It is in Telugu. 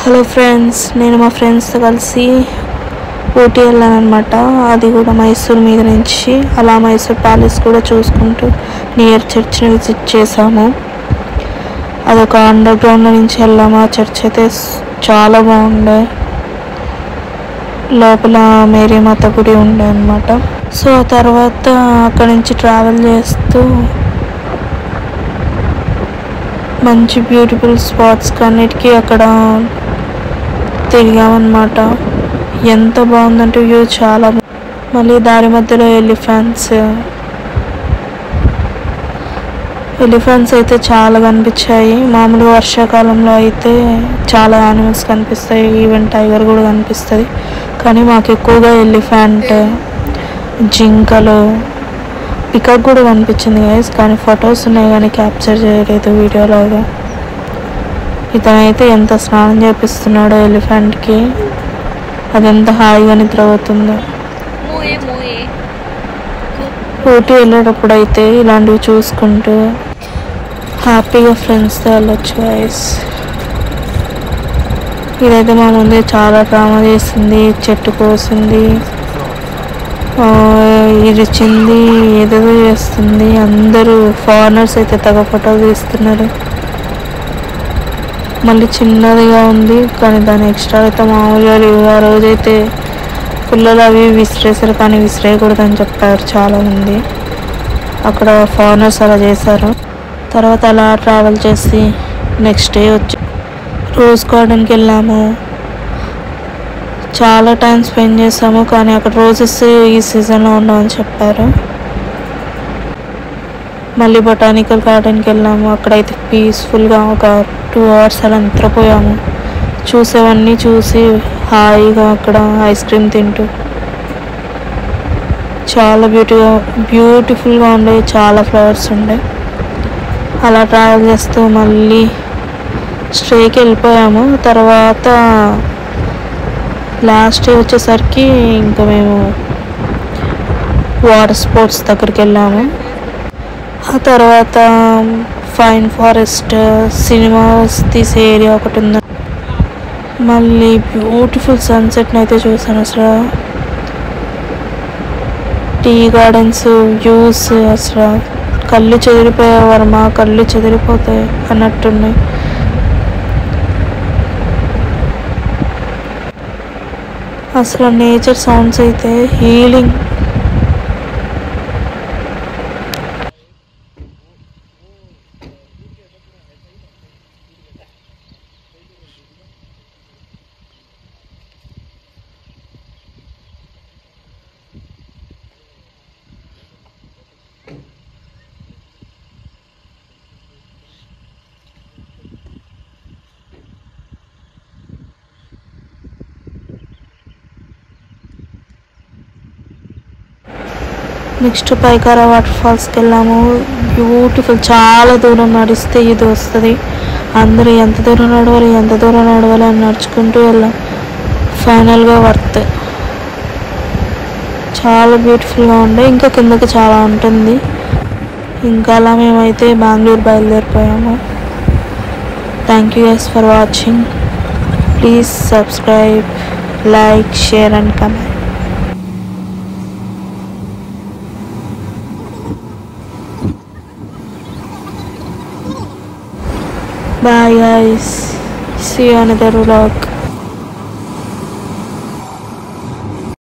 హలో ఫ్రెండ్స్, నేను మా ఫ్రెండ్స్తో కలిసి ఊటీ వెళ్ళాను అనమాట. అది కూడా మైసూర్ మీద నుంచి. అలా మైసూర్ ప్యాలెస్ కూడా చూసుకుంటూ నియర్ చర్చ్ని విజిట్ చేసాము. అదొక అండర్ గ్రౌండ్ నుంచి వెళ్ళాము. ఆ చర్చ్ అయితే చాలా బాగుండే. లోపల మేరీ మాత గుడి ఉండే అనమాట. సో ఆ తర్వాత అక్కడి నుంచి ట్రావెల్ చేస్తూ మంచి బ్యూటిఫుల్ స్పాట్స్ అన్నిటికీ అక్కడ తిరిగామన్నమాట. ఎంత బాగుందంటే వ్యూ చాలా. మళ్ళీ దారి మధ్యలో ఎలిఫెంట్స్ అయితే చాలా కనిపించాయి. మామూలు వర్షాకాలంలో అయితే చాలా యానిమల్స్ కనిపిస్తాయి, ఈవెన్ టైగర్ కూడా కనిపిస్తుంది. కానీ మాకు ఎక్కువగా ఎలిఫెంట్, జింకలు, పికాక్ కూడా కనిపించింది గైస్. కానీ ఫొటోస్ ఉన్నాయి కానీ క్యాప్చర్ చేయలేదు వీడియోలాగా. ఇతనైతే ఎంత స్నానం చేపిస్తున్నాడో ఎలిఫెంట్కి. అది ఎంత హాయిగా నిద్రపోతుందో. ఊటీ వెళ్ళేటప్పుడు అయితే ఇలాంటివి చూసుకుంటూ హ్యాపీగా ఫ్రెండ్స్తో వెళ్ళొచ్చు గైస్. ఇదైతే మా ముందే చాలా డ్రామా చేసింది. చెట్టు కోసింది, ఇరిచింది, ఏదేదో చేస్తుంది. అందరూ ఫారినర్స్ అయితే తెగ ఫోటోలు తీస్తున్నారు. మళ్ళీ చిన్నదిగా ఉంది కానీ దాని ఎక్స్ట్రా అయితే మామూలుగా లేవు. ఆ రోజైతే పుల్లలు అవి విసిరేసారు కానీ విసిరేయకూడదని చెప్పారు చాలామంది. అక్కడ ఫారినర్స్ అలా చేశారు. తర్వాత అలా ట్రావెల్ చేసి నెక్స్ట్ డే వచ్చి రోజ్ గార్డెన్కి వెళ్ళాము. చాలా టైం స్పెండ్ చేసాము కానీ అక్కడ రోజెస్ ఈ సీజన్లో ఉండవని చెప్పారు. మళ్ళీ బొటానికల్ గార్డెన్కి వెళ్ళాము. అక్కడైతే పీస్ఫుల్గా ఒక 2 hours అలా నిద్రపోయాము. చూసేవన్నీ చూసి హాయిగా అక్కడ ఐస్ క్రీమ్ తింటూ చాలా బ్యూటిఫుల్గా ఉండే. చాలా ఫ్లవర్స్ ఉండే. అలా ట్రావెల్ చేస్తూ మళ్ళీ స్ట్రేకి వెళ్ళిపోయాము. తర్వాత లాస్ట్ డే వచ్చేసరికి ఇంకా మేము వాటర్ స్పోర్ట్స్ దగ్గరికి వెళ్ళాము. ఆ తర్వాత ఫైన్ ఫారెస్ట్ సినిమాస్ తీసే ఏరియా ఒకటి ఉంది. మళ్ళీ బ్యూటిఫుల్ సన్సెట్ని అయితే చూసాను. అసలు టీ గార్డెన్స్ వ్యూస్ అసలు కళ్ళు చెదిరిపోయే వర్మ, కళ్ళు చెదిరిపోతాయి అన్నట్టున్నాయి. అసలు నేచర్ సౌండ్స్ అయితే హీలింగ్. నెక్స్ట్ పైకారా వాటర్ ఫాల్స్కి వెళ్ళాము. బ్యూటిఫుల్. చాలా దూరం నడిస్తే ఇది వస్తుంది. అందరూ ఎంత దూరం నడవాలి అని నడుచుకుంటూ వెళ్ళాం. ఫైనల్గా వర్త్. చాలా బ్యూటిఫుల్గా ఉండే. ఇంకా కిందకి చాలా ఉంటుంది. ఇంకా అలా మేమైతే బెంగళూరు బయలుదేరిపోయాము. Thank you guys for watching. Please subscribe, like, share and comment. Bye guys, see you on another vlog.